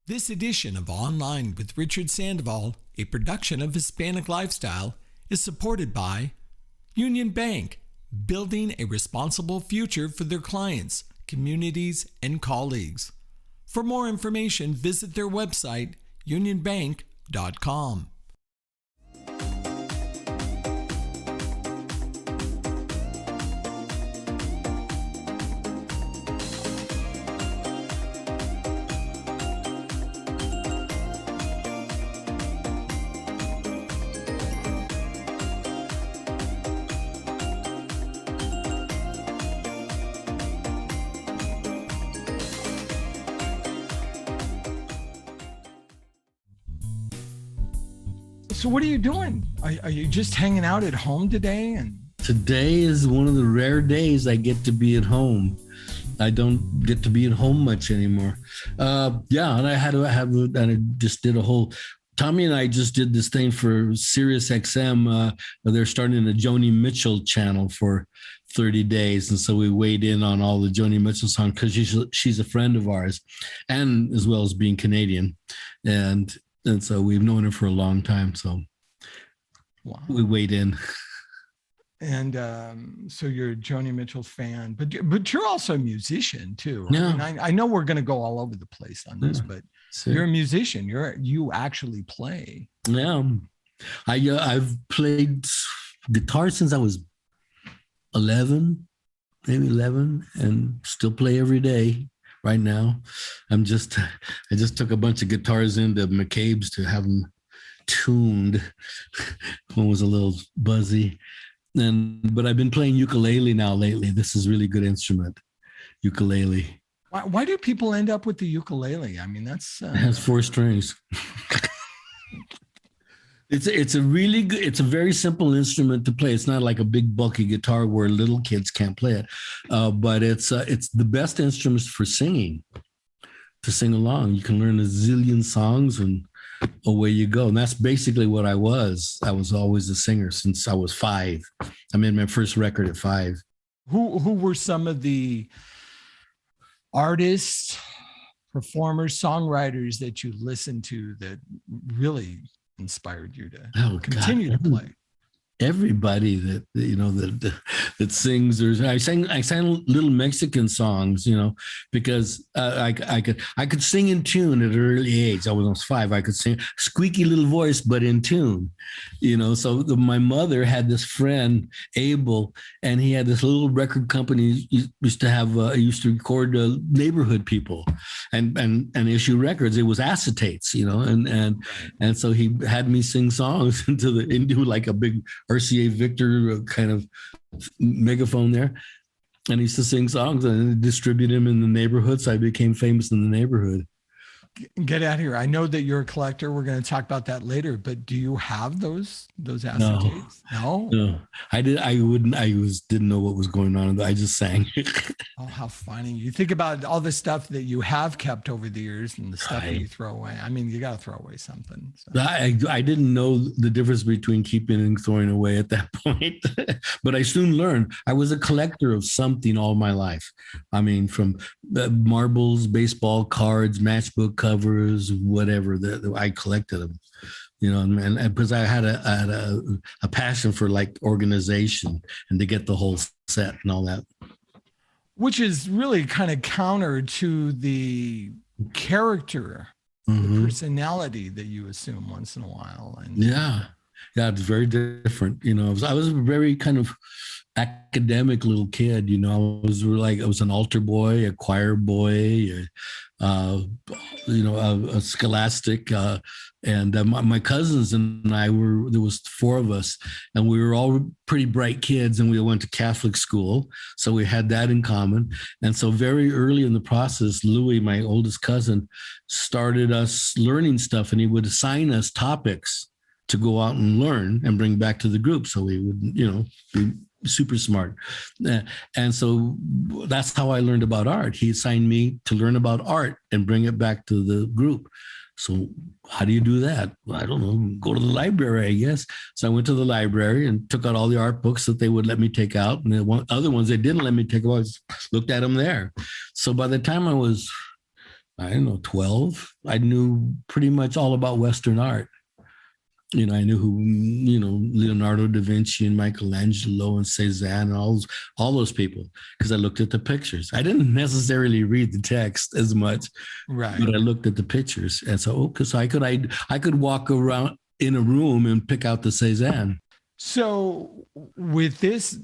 This edition of Online with Richard Sandoval, a production of Hispanic Lifestyle, is supported by Union Bank, building a responsible future for their clients, communities, and colleagues. For more information, visit their website, unionbank.com. So what are you doing? Are you just hanging out at home today? And today is one of the rare days I get to be at home. I don't get to be at home much anymore. And I just did a whole. Tommy and I just did this thing for Sirius XM. They're starting a Joni Mitchell channel for 30 days. And so we weighed in on all the Joni Mitchell songs because she's a friend of ours, and as well as being Canadian. And so we've known her for a long time. So wow. We weighed in. And so you're a Joni Mitchell fan, but you're also a musician too. Yeah. I mean, I know we're going to go all over the place on this, but you're a musician. You actually play. Yeah. I've played guitar since I was 11, and still play every day. Right now, I just took a bunch of guitars into McCabe's to have them tuned. One was a little buzzy, but I've been playing ukulele now lately. This is a really good instrument, ukulele. Why do people end up with the ukulele? I mean, that's it has 4 strings. It's a really good, it's a very simple instrument to play. It's not like a big bulky guitar where little kids can't play it, but it's the best instrument for singing, to sing along. You can learn a zillion songs and away you go. And that's basically what I was. I was always a singer since I was 5. I made my first record at 5. Who were some of the artists, performers, songwriters that you listened to that really inspired you to continue to play? Everybody that sings. I sang little Mexican songs, because I could sing in tune at an early age. I was almost 5. I could sing squeaky little voice, but in tune, So my mother had this friend Abel, and he had this little record company. He used to record neighborhood people, and issue records. It was acetates, and so he had me sing songs into like a big RCA Victor kind of megaphone there. And he used to sing songs and distribute them in the neighborhood. So I became famous in the neighborhood. Get out of here. I know that you're a collector. We're going to talk about that later, but do you have those acetates? No. I didn't know what was going on. I just sang. Oh, how funny. You think about all the stuff that you have kept over the years and the stuff that you throw away. I mean, you got to throw away something. So. I didn't know the difference between keeping and throwing away at that point, but I soon learned. I was a collector of something all my life. I mean, from marbles, baseball cards, matchbook covers, whatever. I collected them, and because I had a passion for like organization and to get the whole set and all that. Which is really kind of counter to the character, the personality that you assume once in a while. And yeah, it's very different. I was a very kind of academic little kid. I was an altar boy, a choir boy, a scholastic, and my cousins and I there was 4 of us, and we were all pretty bright kids, and we went to Catholic school, so we had that in common. And so very early in the process, Louis, my oldest cousin, started us learning stuff, and he would assign us topics to go out and learn and bring back to the group, so we would, be super smart. And so that's how I learned about art. He assigned me to learn about art and bring it back to the group. So how do you do that? Well, I don't know. Go to the library, I guess. So I went to the library and took out all the art books that they would let me take out. And the other ones they didn't let me take out, I just looked at them there. So by the time I was I don't know, 12. I knew pretty much all about Western art. I knew who, Leonardo da Vinci and Michelangelo and Cezanne and all those people because I looked at the pictures. I didn't necessarily read the text as much, Right. but I looked at the pictures, and so because I could walk around in a room and pick out the Cezanne. So with this,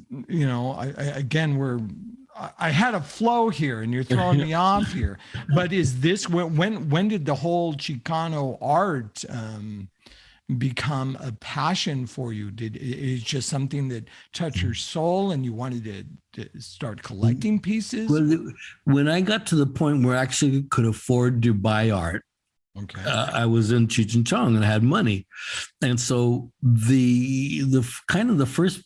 I had a flow here, and you're throwing me off here. But is this when did the whole Chicano art become a passion for you? Did it's just something that touched your soul, and you wanted to start collecting pieces? Well, when I got to the point where I actually could afford to buy art, Okay. I was in Cheech and Chong and I had money, and so the kind of the first.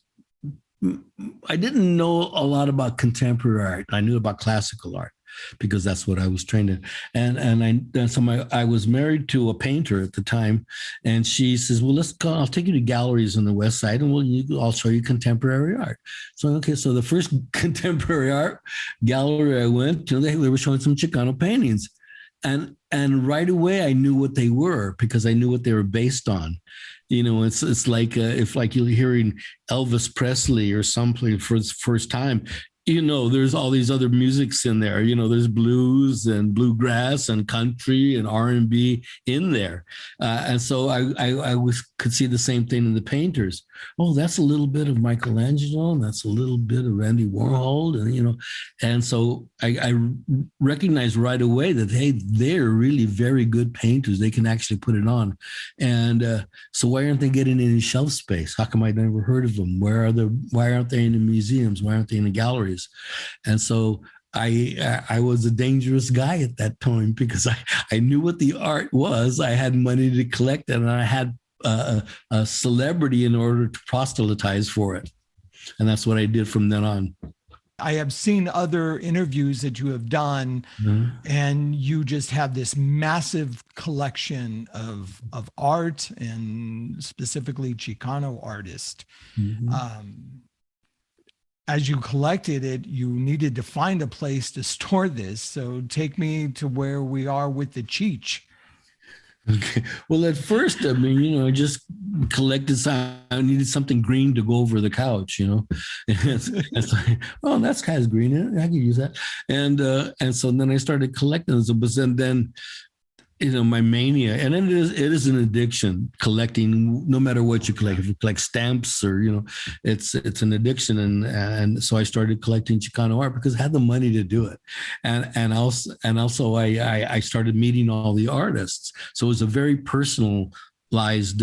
I didn't know a lot about contemporary art. I knew about classical art because that's what I was trained in. And so I was married to a painter at the time, and she says, "Well, let's go. I'll take you to galleries on the West Side, and I'll show you contemporary art." So okay, so the first contemporary art gallery I went to, they were showing some Chicano paintings, and right away I knew what they were because I knew what they were based on. It's like if like you're hearing Elvis Presley or something for the first time, there's all these other musics in there. There's blues and bluegrass and country and R&B in there, and so I could see the same thing in the painters. Oh, that's a little bit of Michelangelo, and that's a little bit of Andy Warhol, and so I recognized right away that hey, they're really very good painters. They can actually put it on, and so why aren't they getting any shelf space? How come I never heard of them? Why aren't they in the museums? Why aren't they in the galleries? And so I was a dangerous guy at that time because I knew what the art was. I had money to collect it, and I had a celebrity in order to proselytize for it. And that's what I did from then on. I have seen other interviews that you have done, and you just have this massive collection of art, and specifically Chicano artists. As you collected it, you needed to find a place to store this. So take me to where we are with the Cheech. Okay. Well, at first, I just collected some. I needed something green to go over the couch, it's like, oh, that's kind of green in it. I can use that. And so then I started collecting them. But then my mania, and it is an addiction collecting, no matter what you collect. If you collect stamps or, it's an addiction. And so I started collecting Chicano art because I had the money to do it. And also I started meeting all the artists. So it was a very personalized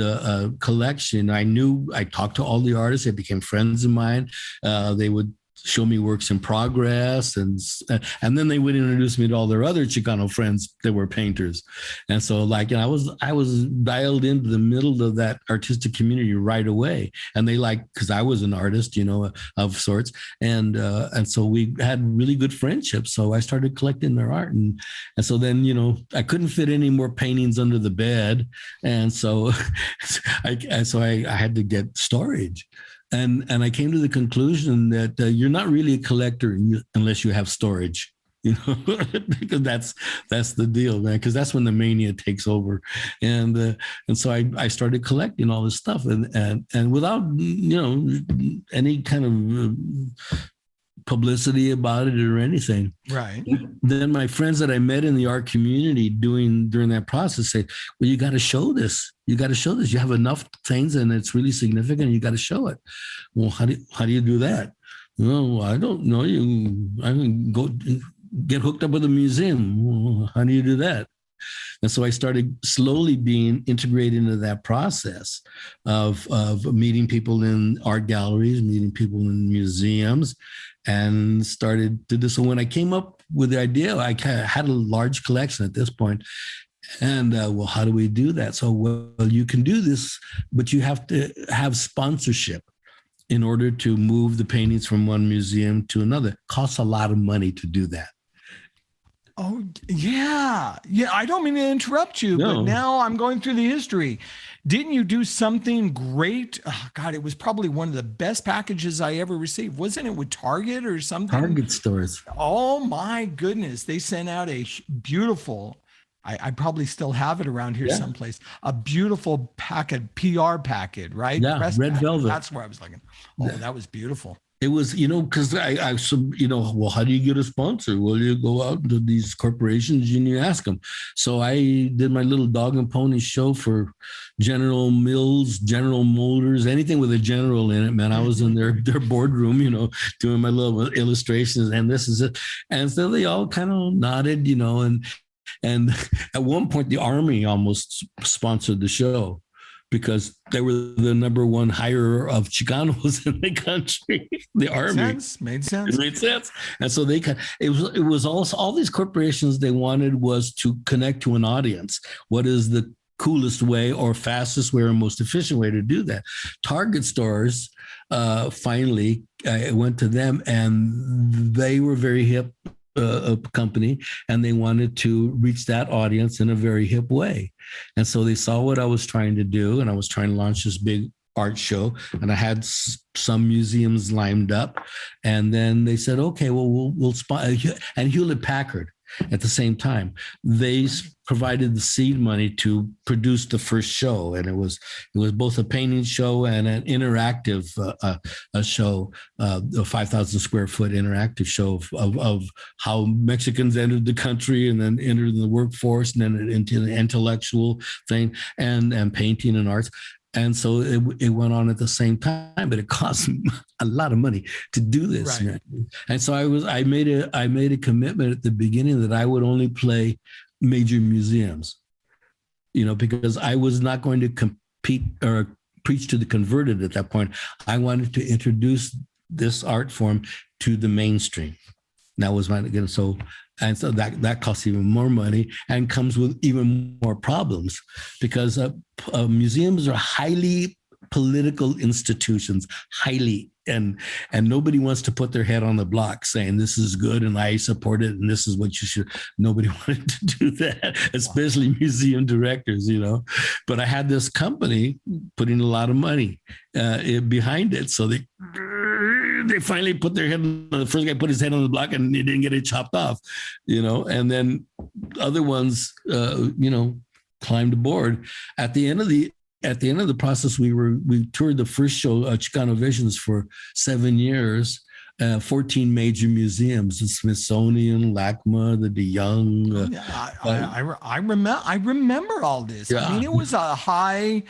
collection. I talked to all the artists. They became friends of mine. They would show me works in progress, and then they would introduce me to all their other Chicano friends that were painters. And so I was dialed into the middle of that artistic community right away, and they because I was an artist, of sorts, and so we had really good friendships. So I started collecting their art, and so then I couldn't fit any more paintings under the bed, and so I had to get storage. And I came to the conclusion that you're not really a collector unless you have storage, because that's the deal, man. Because that's when the mania takes over, and so I started collecting all this stuff, and without any kind of publicity about it or anything. Right. Then my friends that I met in the art community during that process say, well, you got to show this. You got to show this. You have enough things and it's really significant. You got to show it. Well, how do you do that? Well, I don't know. I can go get hooked up with a museum. Well, how do you do that? And so I started slowly being integrated into that process of meeting people in art galleries, meeting people in museums, and started to do. So when I came up with the idea, I had a large collection at this point. And well, how do we do that? So, well, you can do this, but you have to have sponsorship in order to move the paintings from one museum to another. It costs a lot of money to do that. Oh, yeah. Yeah. I don't mean to interrupt you, but No, now I'm going through the history. Didn't you do something great? Oh, God, it was probably one of the best packages I ever received. Wasn't it with Target or something? Target stores. Oh, my goodness. They sent out a beautiful, I probably still have it around here Yeah, someplace, a beautiful packet, PR packet, right? yeah, Press red packet. velvet. That's where I was looking. Oh, that was beautiful. It was, because well, how do you get a sponsor? Well, you go out to these corporations and you ask them. So I did my little dog and pony show for General Mills, General Motors, anything with a general in it, man. I was in their boardroom, doing my little illustrations, and this is it. And so they all kind of nodded, and at one point the Army almost sponsored the show because they were the number one hirer of Chicanos in the country, the Made Army. sense. Made It sense. made sense. And so it was also all these corporations they wanted was to connect to an audience. What is the coolest way or fastest way or most efficient way to do that? Target stores finally went to them and they were very hip company and they wanted to reach that audience in a very hip way. And so they saw what I was trying to do, and I was trying to launch this big art show, and I had some museums lined up. And then they said, okay, well, we'll spot, and Hewlett Packard at the same time. They provided the seed money to produce the first show, and it was both a painting show and an interactive a show, a 5,000 square foot interactive show of how Mexicans entered the country and then entered the workforce and then into the intellectual thing and painting and arts. And so it went on at the same time, but it cost a lot of money to do this. Right. And so I made a commitment at the beginning that I would only play major museums, because I was not going to compete or preach to the converted at that point. I wanted to introduce this art form to the mainstream. That was my, so that costs even more money and comes with even more problems because museums are highly political institutions, and nobody wants to put their head on the block saying this is good and I support it and this is what you should. Nobody wanted to do that, especially museum directors, But I had this company putting a lot of money behind it, so they finally put their head. The first guy put his head on the block and he didn't get it chopped off, And then other ones, climbed aboard. At the end of the process, we toured the first show, Chicano Visions, for 7 years. 14 major museums: the Smithsonian, LACMA, the De Young. I remember all this. Yeah. I mean, it was a high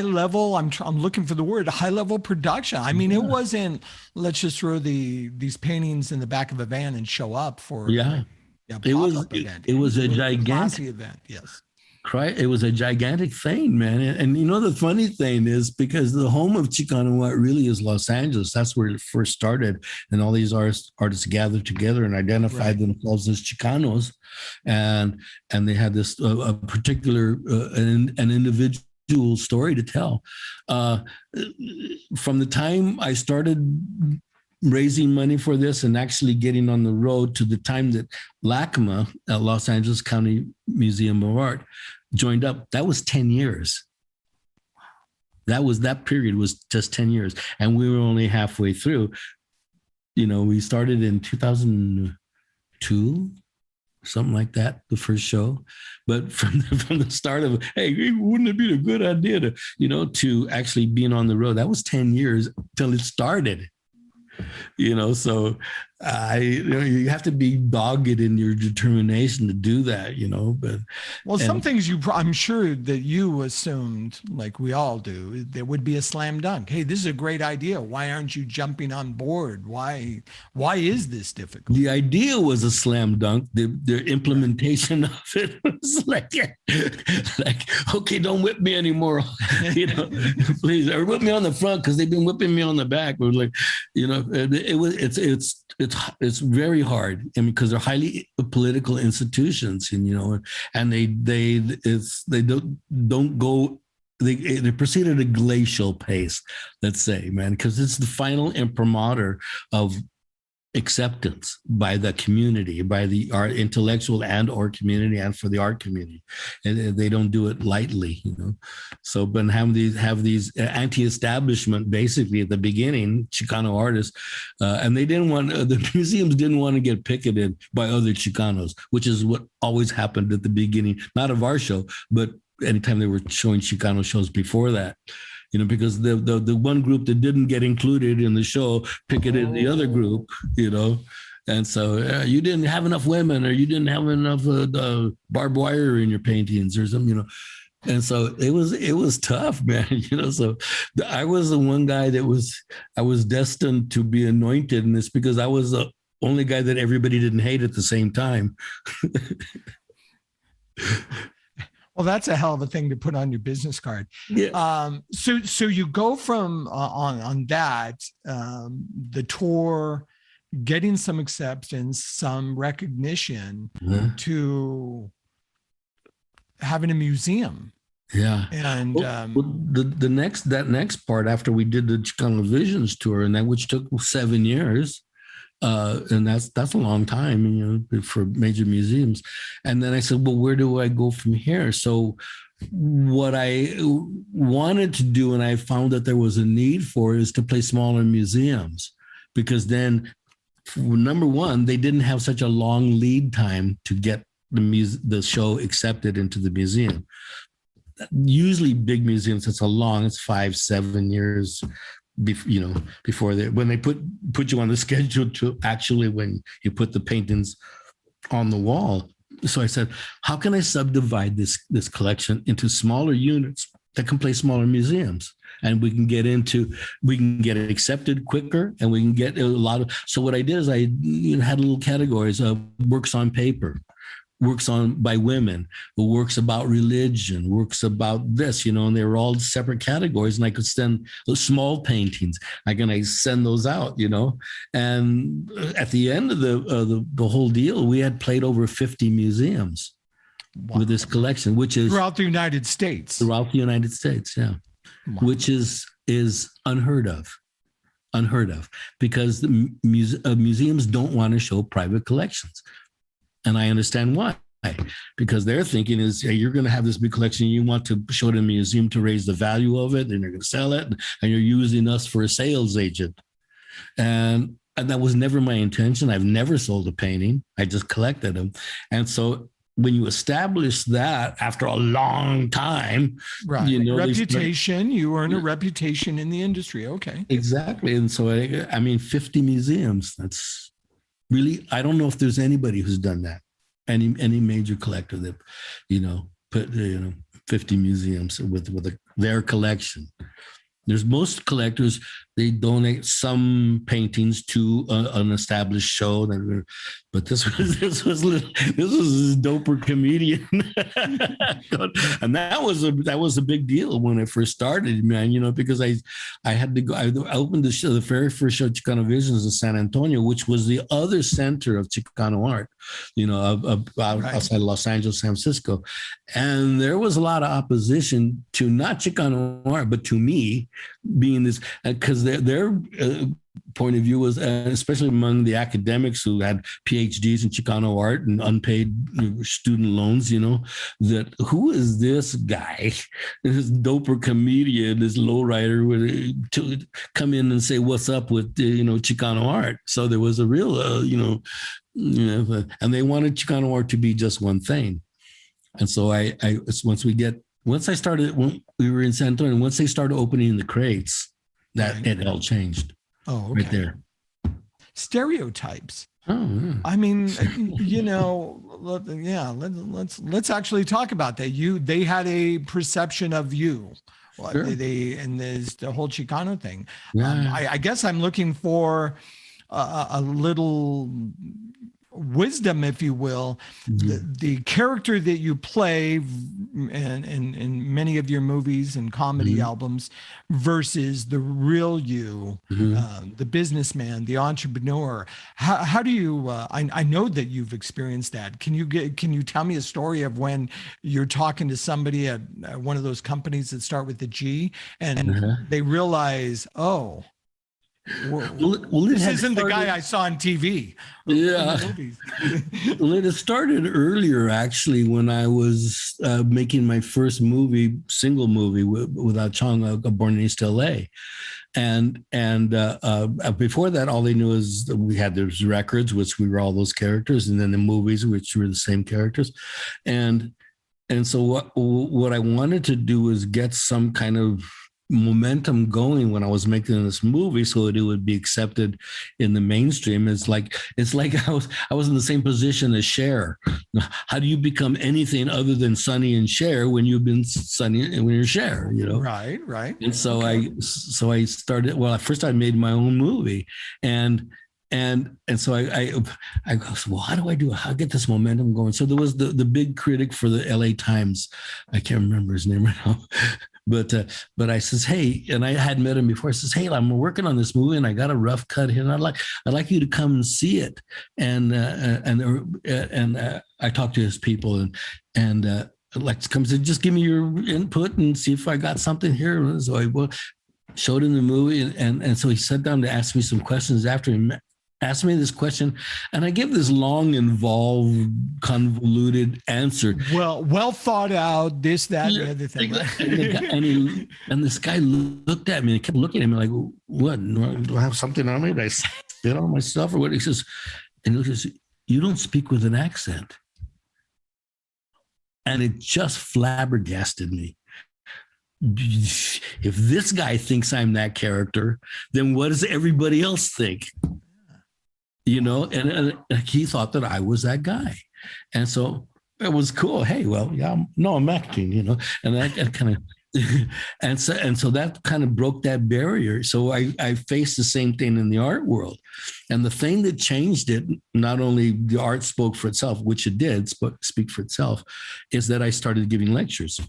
level. I'm looking for the word, high level production. I mean, it wasn't, let's just throw these paintings in the back of a van and show up for Yeah. it was a gigantic event. Yes. It was a gigantic thing, man. And the funny thing is, because the home of Chicano art really is Los Angeles. That's where it first started. And all these artists gathered together and identified themselves as Chicanos. And they had this a particular, an individual story to tell. From the time I started raising money for this and actually getting on the road to the time that LACMA, Los Angeles County Museum of Art, joined up, that was 10 years. That period was just 10 years. And we were only halfway through. We started in 2002, something like that, the first show. But from the start of, hey, wouldn't it be a good idea to actually being on the road, that was 10 years till it started. So you have to be dogged in your determination to do that, but some things I'm sure that you assumed, like we all do, there would be a slam dunk. Hey, this is a great idea. Why aren't you jumping on board? Why is this difficult? The idea was a slam dunk. The implementation of it was like, okay, don't whip me anymore, please, or whip me on the front because they've been whipping me on the back. It was like, it's very hard, because they're highly political institutions, and they don't go. They proceed at a glacial pace, let's say, man, because it's the final imprimatur of acceptance by the community, by the art intellectual and or community, and for the art community, and they don't do it lightly, you know. So, but have these anti-establishment basically at the beginning, Chicano artists, and they didn't want the museums didn't want to get picketed by other Chicanos, which is what always happened at the beginning, not of our show, but anytime they were showing Chicano shows before that. You know, because the one group that didn't get included in the show picketed the other group, you know. And so you didn't have enough women, or you didn't have enough barbed wire in your paintings or something, you know. And so it was tough, man, you know. So I was the one guy I was destined to be anointed in this, because I was the only guy that everybody didn't hate at the same time. Well, that's a hell of a thing to put on your business card. Yeah. So you go from on that, the tour, getting some acceptance, some recognition, to having a museum. Yeah. And that next part, after we did the Chicano Visions tour, and that which took 7 years. And that's a long time, you know, for major museums. And then I said, well, where do I go from here? So what I wanted to do, and I found that there was a need for, is to play smaller museums, because then, number one, they didn't have such a long lead time to get the show accepted into the museum. Usually big museums, it's 5-7 years, you know, before when they put you on the schedule to actually when you put the paintings on the wall. So I said, how can I subdivide this collection into smaller units that can play smaller museums, and we can get it accepted quicker, and we can get a lot of. So what I did is I had little categories of works on paper, works on by women, works about religion, works about this, you know, and they were all separate categories, and I could send those small paintings. I send those out, you know, and at the end of the whole deal, we had played over 50 museums. Wow. With this collection, which is throughout the United States. Throughout the United States, yeah, wow. Which is unheard of, because the museums don't want to show private collections. And I understand why, because their thinking is, hey, you're going to have this big collection, you want to show it in a museum to raise the value of it, and they're going to sell it, and you're using us for a sales agent. And that was never my intention. I've never sold a painting. I just collected them. And so when you establish that after a long time, right? You know, reputation, you earn a reputation in the industry. Okay. Exactly. And so, 50 museums, that's really, I don't know if there's anybody who's done that. Any major collector that, you know, put 50 museums with their collection. There's most collectors, they donate some paintings to an established show, but this was a doper comedian, and that was a big deal when I first started, man. You know, because I had to go. I opened the show, the very first show, Chicano Visions, in San Antonio, which was the other center of Chicano art, you know, outside Los Angeles, San Francisco, and there was a lot of opposition to not Chicano art, but to me being this, because their point of view was, especially among the academics who had PhDs in Chicano art and unpaid student loans, you know, that who is this guy, this doper comedian, this lowrider, to come in and say what's up with Chicano art. So there was a real, and they wanted Chicano art to be just one thing. And so when we were in San Antonio, once they started opening the crates, that it all changed. Oh, okay. Right there. Stereotypes. Oh, yeah. I mean, let's actually talk about that. They had a perception of you. Sure. And there's the whole Chicano thing. Yeah. I guess I'm looking for a little wisdom, if you will. Mm-hmm. The character that you play in many of your movies and comedy mm-hmm. albums versus the real you, mm-hmm. The businessman, the entrepreneur. How do you? I know that you've experienced that. Can you tell me a story of when you're talking to somebody at one of those companies that start with the G and mm-hmm. they realize, oh, Well, this isn't the guy I saw on TV. Yeah. Well, it started earlier, actually, when I was making my first single movie without Chong, Born in East LA. And before that, all they knew is that we had those records, which we were all those characters, and then the movies, which were the same characters. And so what I wanted to do was get some kind of momentum going when I was making this movie so that it would be accepted in the mainstream. It's like I was in the same position as Cher. How do you become anything other than Sonny and Cher when you've been Sonny and when you're Cher, you know? Right. And so I started, well, at first I made my own movie, and so I go, well, how do I do it? How get this momentum going? So there was the big critic for the LA Times. I can't remember his name right now. But I says, hey, and I had met him before. I says, hey, I'm working on this movie and I got a rough cut here, and I'd like you to come and see it. And I talked to his people and like to come and just give me your input and see if I got something here. So I showed him the movie, and so he sat down to ask me some questions after he asked me this question, and I gave this long, involved, convoluted answer. Well thought out, this, that, and the other thing. And this guy looked at me and kept looking at me like, what? Do I have something on me? Did I spit on my stuff or what? He says, you don't speak with an accent. And it just flabbergasted me. If this guy thinks I'm that character, then what does everybody else think? You know, and he thought that I was that guy. And so it was cool. Hey, well, yeah, I'm acting, you know, and that kind of, and so that kind of broke that barrier. So I faced the same thing in the art world. And the thing that changed it, not only the art spoke for itself, which it did speak for itself, is that I started giving lectures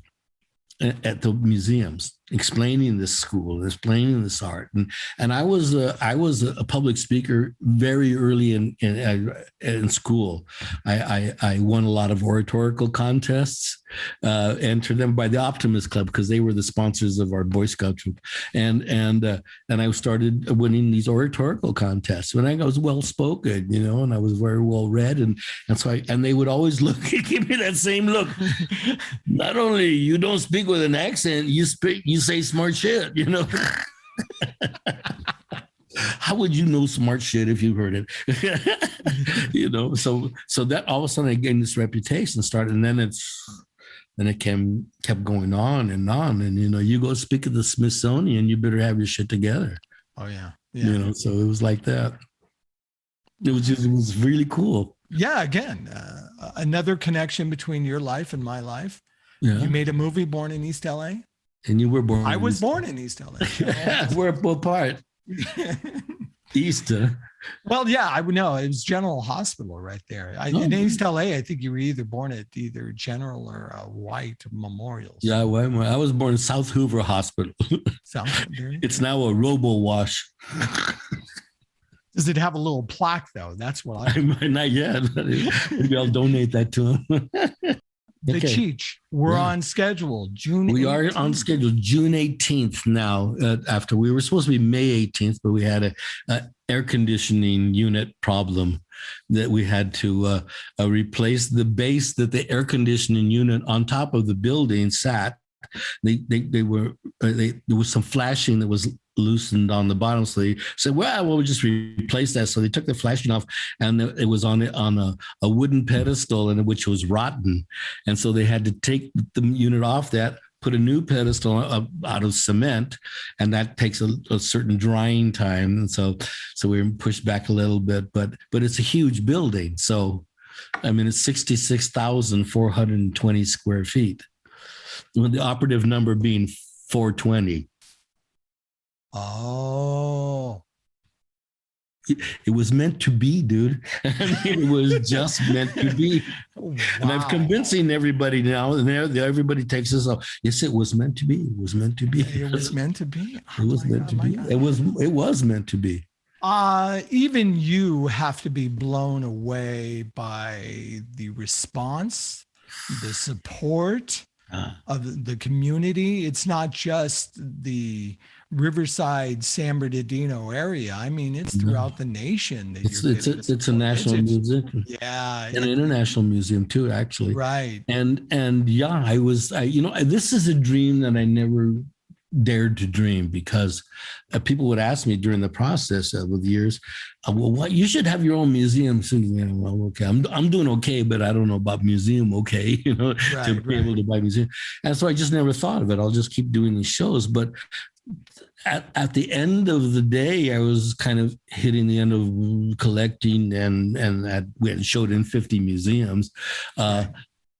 at the museums, explaining this school, explaining this art, and I was a public speaker very early in school. I won a lot of oratorical contests, entered them by the Optimist Club because they were the sponsors of our Boy Scout troop, and I started winning these oratorical contests. When I was well spoken, you know, and I was very well read, and so they would always give me that same look. Not only you don't speak with an accent, you say smart shit, you know. How would you know smart shit if you heard it? You know, so that all of a sudden I gained this reputation started, and then it kept going on, and you know, you go speak at the Smithsonian, you better have your shit together. Oh yeah. You know, so it was like that. It was really cool. Yeah, again, another connection between your life and my life. Yeah. You made a movie, Born in East LA. And you were born. I was born in East LA. We're both part. East. Well, yeah, I would know. It was General Hospital right there. In East LA, I think you were either born at either General or White Memorials. Yeah, I was born in South Hoover Hospital. It's now a robo-wash. Does it have a little plaque, though? That's what Not yet. Maybe I'll donate that to him. The Cheech, we're on schedule. We are on schedule June 18th now. After we were supposed to be May 18th, but we had a air conditioning unit problem that we had to replace the base that the air conditioning unit on top of the building sat. There was some flashing that was loosened on the bottom, so they said, well, we'll just replace that. So they took the flashing off, and it was on a wooden pedestal, and which was rotten, and so they had to take the unit off that, put a new pedestal out of cement, and that takes a certain drying time, and so we were pushed back a little bit, but it's a huge building. So I mean, it's 66,420 square feet, with the operative number being 420. Oh, it was meant to be, dude. It was just meant to be. Wow. And I'm convincing everybody now, and everybody takes this off. Yes, it was meant to be. It was meant to be. It was meant to be. It was meant to be. It was meant to be. Even you have to be blown away by the response, the support, of the community. It's not just the Riverside, San Bernardino area. I mean, it's throughout the nation that you're getting this. It's a national museum, Yeah, an international museum too, actually. right. And yeah, this is a dream that I never dared to dream, because people would ask me during the process with years, well, what, you should have your own museum. So, yeah, well, okay, I'm doing okay, but I don't know about museum. Okay, to be able to buy museum. And so I just never thought of it. I'll just keep doing these shows. But at the end of the day, I was kind of hitting the end of collecting, and we had showed in 50 museums. What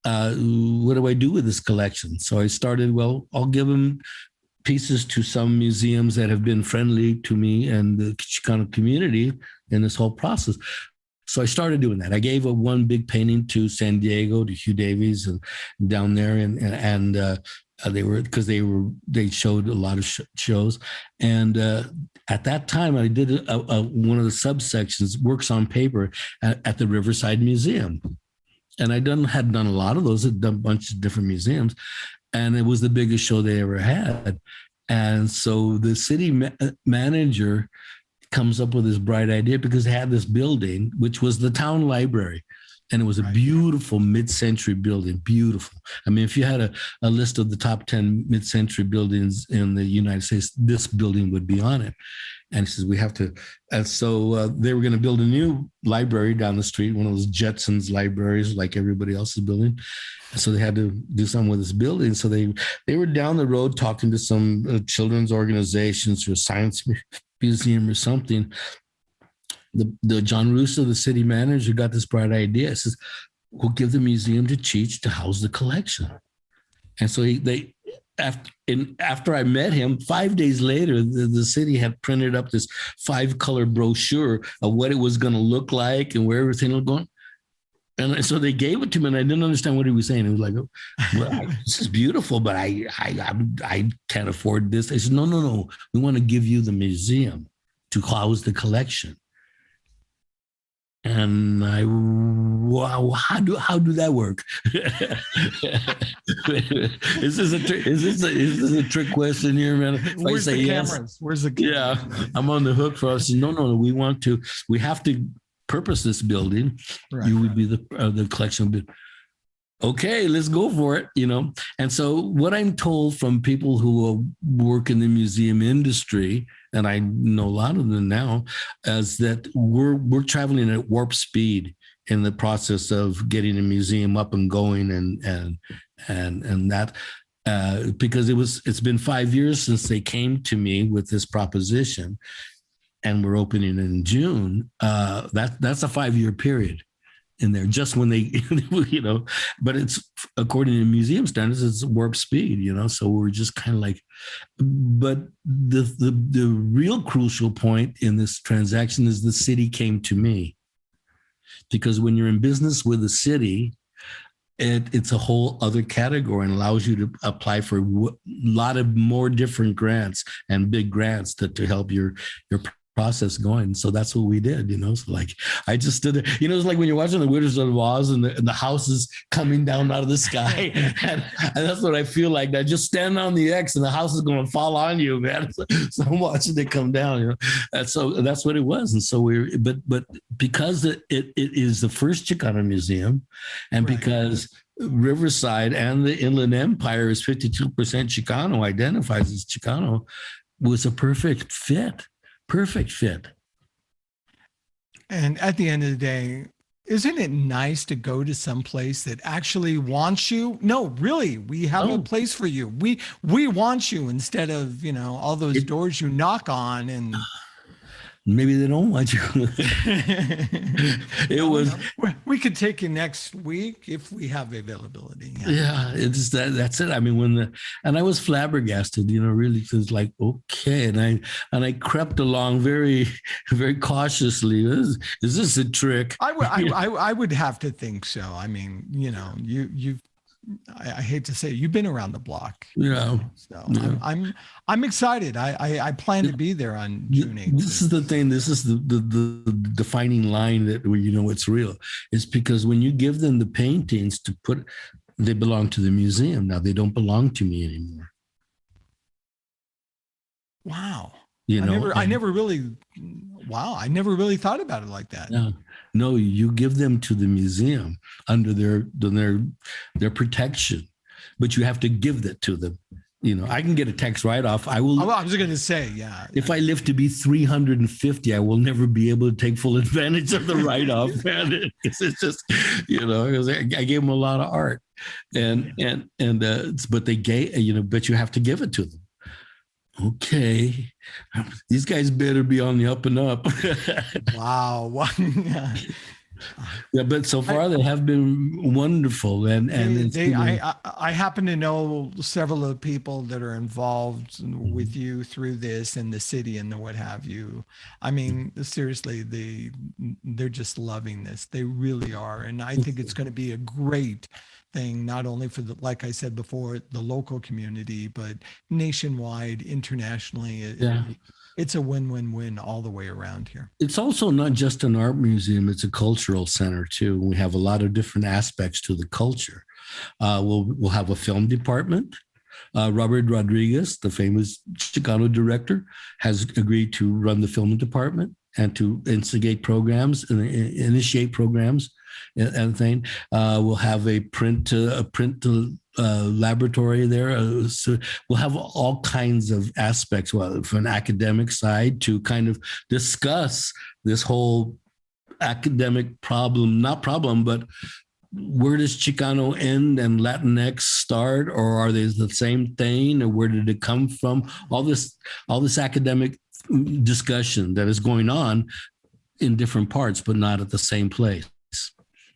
do I do with this collection? So I started, well, I'll give them pieces to some museums that have been friendly to me and the Chicano community in this whole process. So I started doing that. I gave one big painting to San Diego, to Hugh Davies, and down there, and they showed a lot of shows. And at that time, I did one of the subsections, works on paper, at the Riverside Museum. And had done a lot of those, had done a bunch of different museums. And it was the biggest show they ever had. And so the city manager comes up with this bright idea, because they had this building, which was the town library. And it was a beautiful mid-century building, beautiful. I mean, if you had a list of the top 10 mid-century buildings in the United States, this building would be on it. And he says, we have to. And so they were going to build a new library down the street, one of those Jetsons libraries like everybody else is building. So they had to do something with this building. So they were down the road talking to some children's organizations or a science museum or something. The John Russo, the city manager, got this bright idea. He says, we'll give the museum to Cheech to house the collection. And so after I met him, 5 days later, the city had printed up this 5-color brochure of what it was going to look like and where everything was going. And so they gave it to me, and I didn't understand what he was saying. It was like, well, this is beautiful, but I can't afford this. I said, no. We want to give you the museum to house the collection. And wow, how do that work? Is this a trick question here, man? Where's the cameras? Where's the cameras? Yeah, I'm on the hook for us. No, we have to purpose this building. Right. You would be the collection would be, okay, let's go for it, And so what I'm told from people who work in the museum industry, and I know a lot of them now, is that we're traveling at warp speed in the process of getting a museum up and going, and that because it's been 5 years since they came to me with this proposition, and we're opening in June. That's a 5-year period in there, just when they, but it's, according to museum standards, it's warp speed, so we're just kind of like, but the real crucial point in this transaction is the city came to me, because when you're in business with the city, it's a whole other category and allows you to apply for a lot of more different grants and big grants to help your process going. So that's what we did, So like I just stood there, it's like when you're watching the Wizard of Oz and the house is coming down out of the sky, and that's what I feel like. I just stand on the X and the house is going to fall on you, man. So I'm watching it come down, And so that's what it was. And so but because it is the first Chicano museum, and because Riverside and the Inland Empire is 52% Chicano, identifies as Chicano, was a perfect fit. And at the end of the day, isn't it nice to go to some place that actually wants you? No, really, we have a place for you. We want you, instead of, all those doors you knock on and maybe they don't want you. We could take you next week if we have availability. Yeah, it's that's it. I mean, and I was flabbergasted, really, because like, okay. And I crept along very, very cautiously. Is this a trick? I would have to think so. I mean, you've I hate to say it, you've been around the block. Yeah. So yeah. I'm excited. I plan to be there on June 8th. This is the thing. This is the defining line that it's real. It's because when you give them the paintings to put, They belong to the museum now. They don't belong to me anymore. Wow. You know, I never really, wow. I never really thought about it like that. yeah. No, you give them to the museum under their protection, but you have to give that to them. You know, I can get a tax write-off. I will. I was going to say, yeah. If I live to be 350, I will never be able to take full advantage of the write-off, man. It's just, you know, I gave them a lot of art, but they gave, you know, but you have to give it to them. Okay, these guys better be on the up and up. Wow. Yeah, but so far they have been wonderful, and I happen to know several of the people that are involved with you through this and the city and the what have you. I mean, seriously, they're just loving this. They really are, and I think it's going to be a great thing, not only for the, like I said before, the local community, but nationwide, internationally. Yeah. It's a win-win-win all the way around here. It's also not just an art museum, it's a cultural center too. We have a lot of different aspects to the culture. We'll have a film department. Robert Rodriguez, the famous Chicano director, has agreed to run the film department and to instigate programs and initiate programs and thing. We'll have a print laboratory there. So we'll have all kinds of aspects, well, from an academic side to kind of discuss this whole academic problem, not problem, but where does Chicano end and Latinx start, or are they the same thing, or where did it come from? All this academic discussion that is going on in different parts, but not at the same place.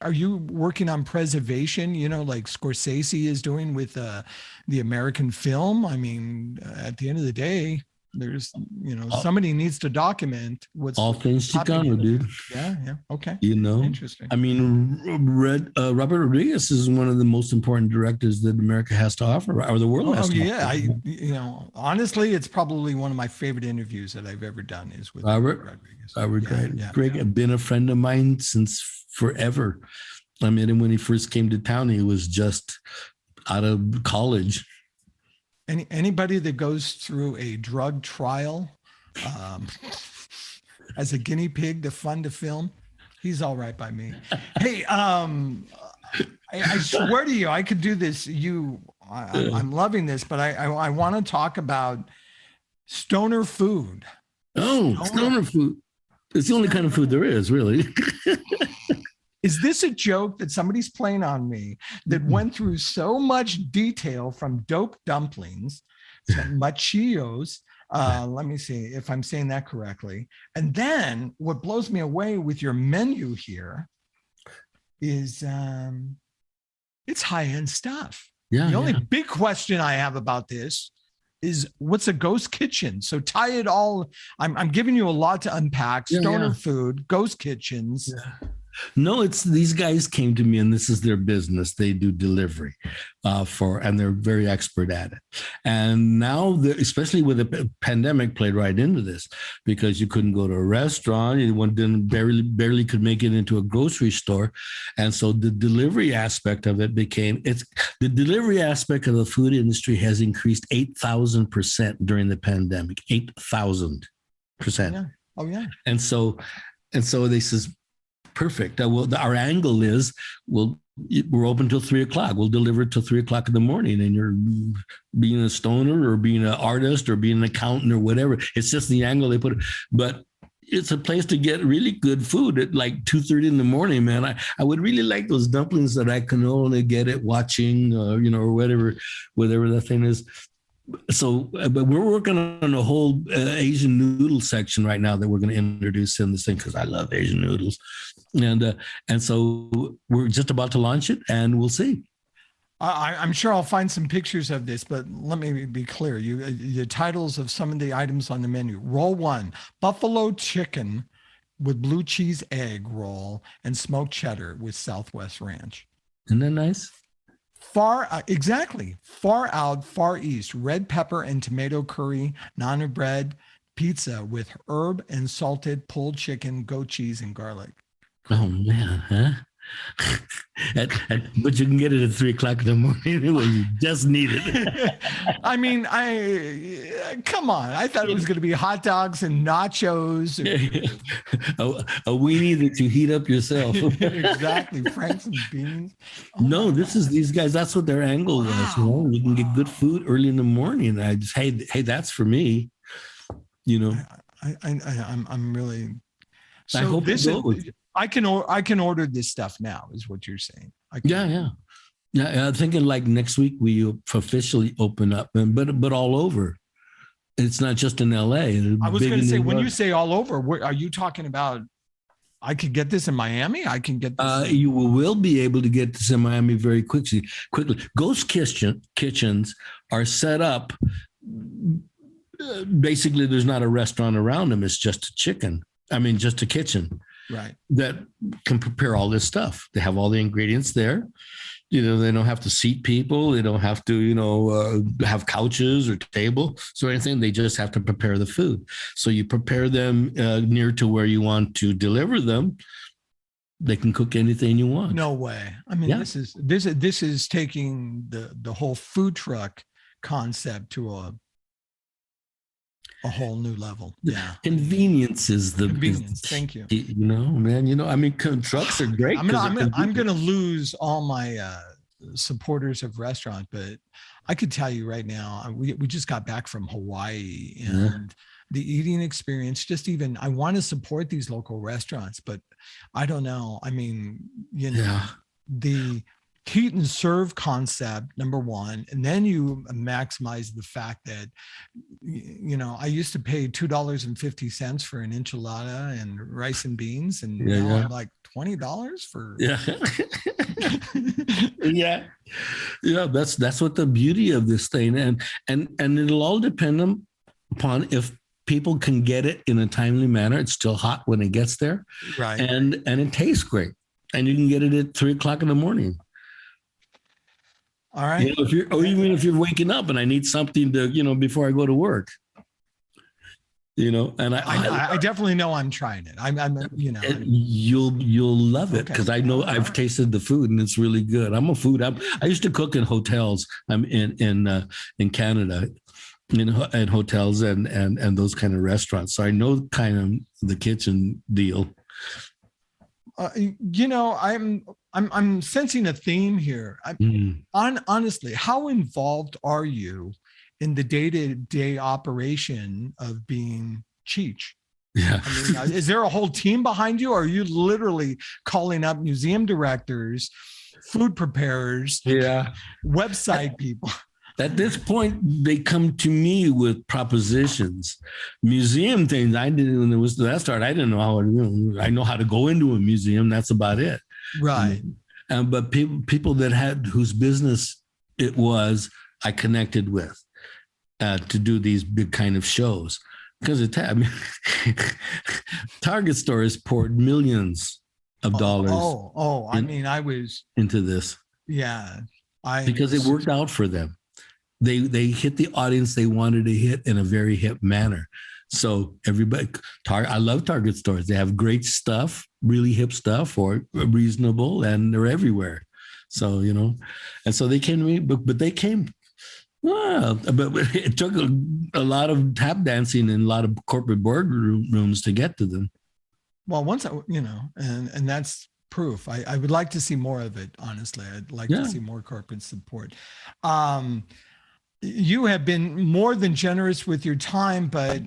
Are you working on preservation, you know, like Scorsese is doing with the American film? I mean, at the end of the day, there's, you know, somebody needs to document what's all things Chicano, dude. Yeah. Okay. You know, interesting. I mean, Robert Rodriguez is one of the most important directors that America has to offer, or the world has to offer. You know, honestly, it's probably one of my favorite interviews that I've ever done is with Robert Rodriguez. Great. Been a friend of mine since forever. I met him when he first came to town. He was just out of college. Anybody that goes through a drug trial as a guinea pig to fund a film, he's all right by me. Hey, I swear to you, I could do this. I'm loving this, but I want to talk about stoner food. Oh, stoner food. It's the only kind of food there is, really. Is this a joke that somebody's playing on me that went through so much detail from dope dumplings, machillos? Let me see if I'm saying that correctly. And then what blows me away with your menu here is it's high-end stuff. Yeah. The only big question I have about this is what's a ghost kitchen? So tie it all. I'm giving you a lot to unpack. Stoner food, ghost kitchens. Yeah. No, it's these guys came to me, and this is their business. They do delivery and they're very expert at it. And now, especially with the pandemic, played right into this because you couldn't go to a restaurant, you barely could make it into a grocery store, and so the delivery aspect of it the delivery aspect of the food industry has increased 8,000% during the pandemic. 8,000%. Yeah. Oh yeah. And so they says, perfect. Our angle is we're open till 3:00. We'll deliver till 3:00 in the morning. And you're being a stoner or being an artist or being an accountant or whatever. It's just the angle they put it. But it's a place to get really good food at like 2:30 in the morning, man. I would really like those dumplings that I can only get it watching, or whatever that thing is. So, but we're working on a whole Asian noodle section right now that we're going to introduce in this thing because I love Asian noodles, and so we're just about to launch it, and we'll see. I'm sure I'll find some pictures of this, but let me be clear. The titles of some of the items on the menu: roll 1, buffalo chicken with blue cheese egg roll, and smoked cheddar with Southwest Ranch. Isn't that nice? Far out, far east, red pepper and tomato curry, naan bread, pizza with herb and salted pulled chicken, goat cheese, and garlic. Oh man, huh? But you can get it at 3:00 in the morning when you just need it. I mean, come on. I thought it was going to be hot dogs and nachos. A weenie that you heat up yourself. Exactly. Franks and beans. Oh no, this is these guys. That's what their angle was. You know, you can get good food early in the morning. I just, hey, that's for me. You know, I'm really. So I hope this is. I can order this stuff now, is what you're saying. Yeah. I'm thinking like next week we officially open up, but all over. It's not just in LA. I was going to say, when you say all over, are you talking about? I could get this in Miami. I can get this. You will be able to get this in Miami very quickly. Ghost kitchens are set up. Basically, there's not a restaurant around them. It's just just a kitchen. Right. That can prepare all this stuff. They have all the ingredients there. You know, they don't have to seat people. They don't have to, have couches or tables or anything. They just have to prepare the food. So you prepare them near to where you want to deliver them. They can cook anything you want. No way. I mean, this is taking the whole food truck concept to a whole new level. Yeah. Convenience is the convenience. Thank you. You know, man, I mean, trucks are great. I'm going to lose all my supporters of restaurant, but I could tell you right now, we just got back from Hawaii, and the eating experience, I want to support these local restaurants, but I don't know. I mean, the heat and serve concept, number one, and then you maximize the fact that, I used to pay $2.50 for an enchilada and rice and beans, and now I'm like $20 for. That's what the beauty of this thing, and it'll all depend upon if people can get it in a timely manner. It's still hot when it gets there, right? And it tastes great, and you can get it at 3:00 in the morning. All right. Even if you're waking up and I need something to, before I go to work, and I definitely know I'm trying it. You'll love it because I know I've tasted the food and it's really good. I used to cook in hotels. I'm in Canada, in hotels and those kind of restaurants. So I know kind of the kitchen deal. I'm sensing a theme here. Honestly, how involved are you in the day-to-day operation of being Cheech? Yeah. I mean, is there a whole team behind you, or are you literally calling up museum directors, food preparers, website people? At this point, they come to me with propositions. Museum things, I didn't, when it was that started, I didn't know how I know how to go into a museum. That's about it. Right. But people that whose business it was, I connected with to do these big kind of shows. Because Target stores poured millions of dollars. I was into this. Yeah. Because it worked out for them. They hit the audience they wanted to hit in a very hip manner. So everybody, I love Target stores. They have great stuff, really hip stuff, or reasonable, and they're everywhere. So, and so they came to me, but they came. Well, but it took a lot of tap dancing and a lot of corporate boardrooms to get to them. Well, once and that's proof. I would like to see more of it. Honestly, I'd like to see more corporate support. You have been more than generous with your time, but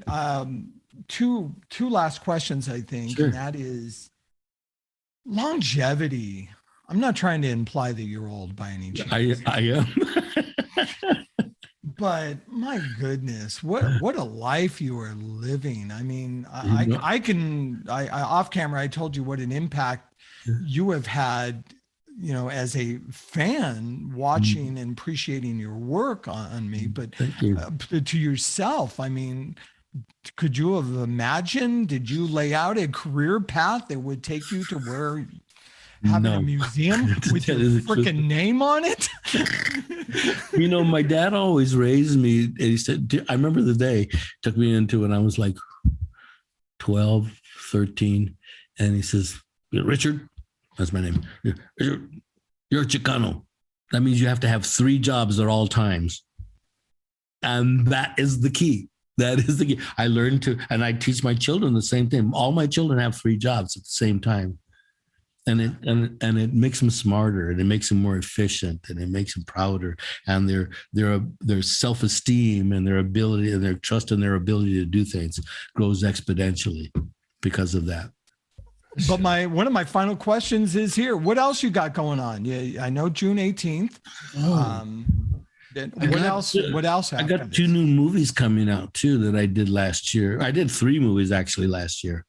two last questions, I think, sure. And that is longevity. I'm not trying to imply that you're old by any chance. I am. But my goodness, what a life you are living. I mean, I off camera, I told you what an impact you have had, as a fan watching and appreciating your work on me, but to yourself, I mean, could you have imagined, did you lay out a career path that would take you to where having a museum with your freaking name on it? My dad always raised me, and he said, I remember the day he took me into it, and I was like 12, 13, and he says, Richard, That's my name. You're a Chicano. That means you have to have 3 jobs at all times. And that is the key. That is the key. I learned to, and I teach my children the same thing. All my children have 3 jobs at the same time. And it makes them smarter, and it makes them more efficient, and it makes them prouder, and their self-esteem and their ability and their trust in their ability to do things grows exponentially because of that. But one of my final questions is here. What else you got going on? Yeah, I know June 18th. What else? I got 2 new movies coming out too that I did last year. I did 3 movies actually last year.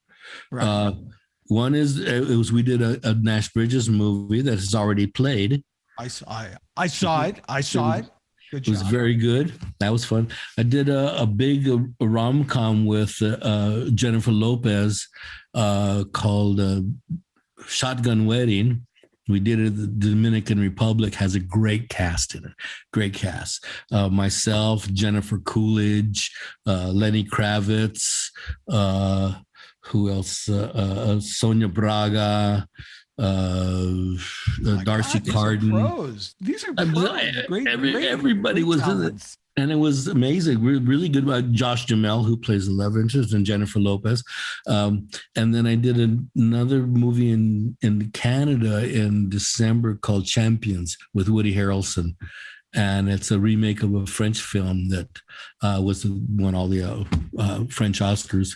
Right. One is we did a Nash Bridges movie that has already played. I saw it. Good job. It was very good. That was fun. I did a big rom-com with Jennifer Lopez called Shotgun Wedding. We did it. The Dominican Republic has a great cast in it. Great cast. Myself, Jennifer Coolidge, Lenny Kravitz, who else? Sonia Braga, Darcy Carden. These are great. Everybody was in it. And it was amazing. Really good about Josh Jamel, who plays the love interest, and Jennifer Lopez. And then I did another movie in Canada in December called Champions with Woody Harrelson. And it's a remake of a French film that won all the French Oscars.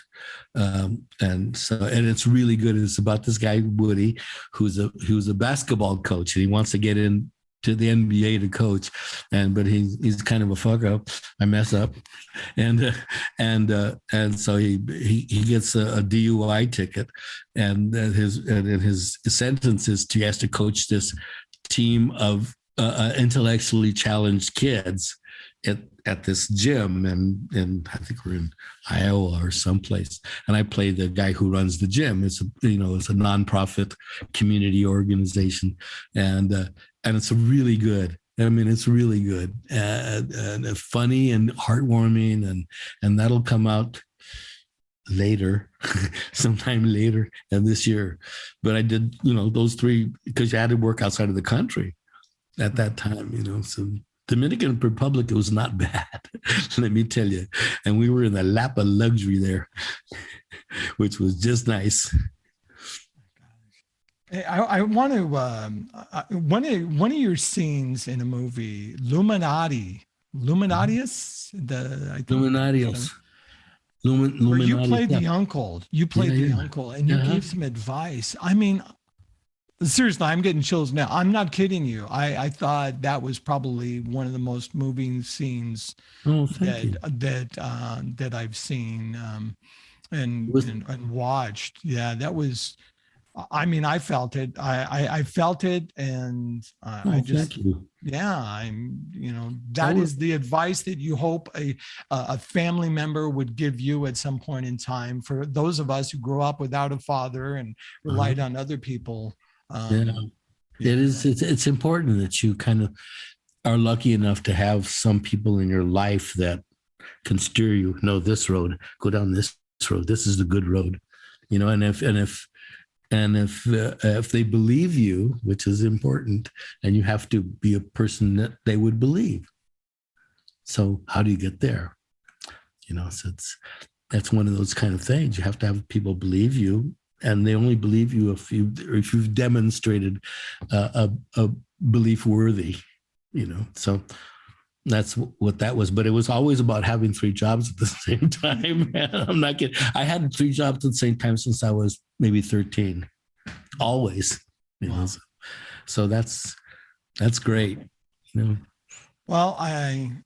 And it's really good. It's about this guy, Woody, who's a basketball coach, and he wants to get into the NBA to coach, but he's kind of a fuck up. I mess up, and so he gets a DUI ticket, and his sentence is he has to coach this team of intellectually challenged kids at this gym, and I think we're in Iowa or someplace. And I play the guy who runs the gym. It's a nonprofit community organization, and it's really good. I mean, it's really good and funny and heartwarming, and that'll come out later, sometime later this year. But I did, those 3 because you had to work outside of the country at that time, so Dominican Republic, it was not bad, let me tell you. And we were in the lap of luxury there, which was just nice. I want to one of your scenes in a movie, Illuminatius, where you played the uncle. You played the uncle, and you gave some advice. I mean, seriously, I'm getting chills now. I'm not kidding you. I thought that was probably one of the most moving scenes that I've seen and watched. Yeah, that was. I mean, I felt it. I felt it, and I just, that is the advice that you hope a family member would give you at some point in time. For those of us who grew up without a father and relied on other people. It's important that you kind of are lucky enough to have some people in your life that can steer you. No, this road, go down this road. This is the good road, and if they believe you, which is important, and you have to be a person that they would believe. So how do you get there? So that's one of those kind of things. You have to have people believe you, and they only believe you if you've demonstrated a belief worthy. So that's what that was. But it was always about having 3 jobs at the same time. I'm not kidding. I had 3 jobs at the same time since I was maybe 13. Always. Wow. So that's great. Well,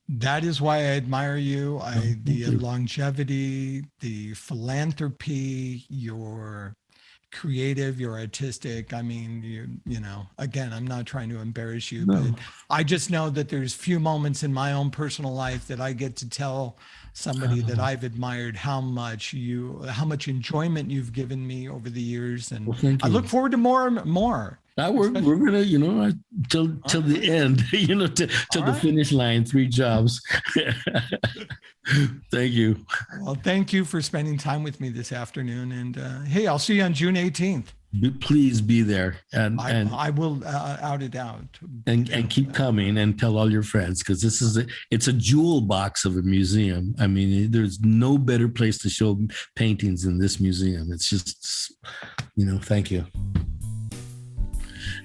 that is why I admire you. The longevity, the philanthropy, your creative, you're artistic. I mean, again, I'm not trying to embarrass you, but I just know that there's few moments in my own personal life that I get to tell somebody that I've admired how much enjoyment you've given me over the years. And I look forward to more. We're gonna, till the end, till the finish line, 3 jobs. Thank you. Well, thank you for spending time with me this afternoon. And hey, I'll see you on June 18th. Please be there, and I will out it out and keep coming and tell all your friends, because it's a jewel box of a museum. I mean, there's no better place to show paintings than this museum. It's just, thank you.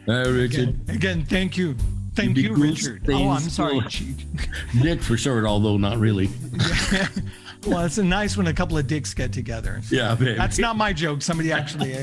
Richard. Again, thank you. Thank you, Richard. Oh, I'm sorry, Cheech. Dick for short, although not really. Well, it's nice when a couple of dicks get together. Yeah, baby. That's not my joke. Somebody actually.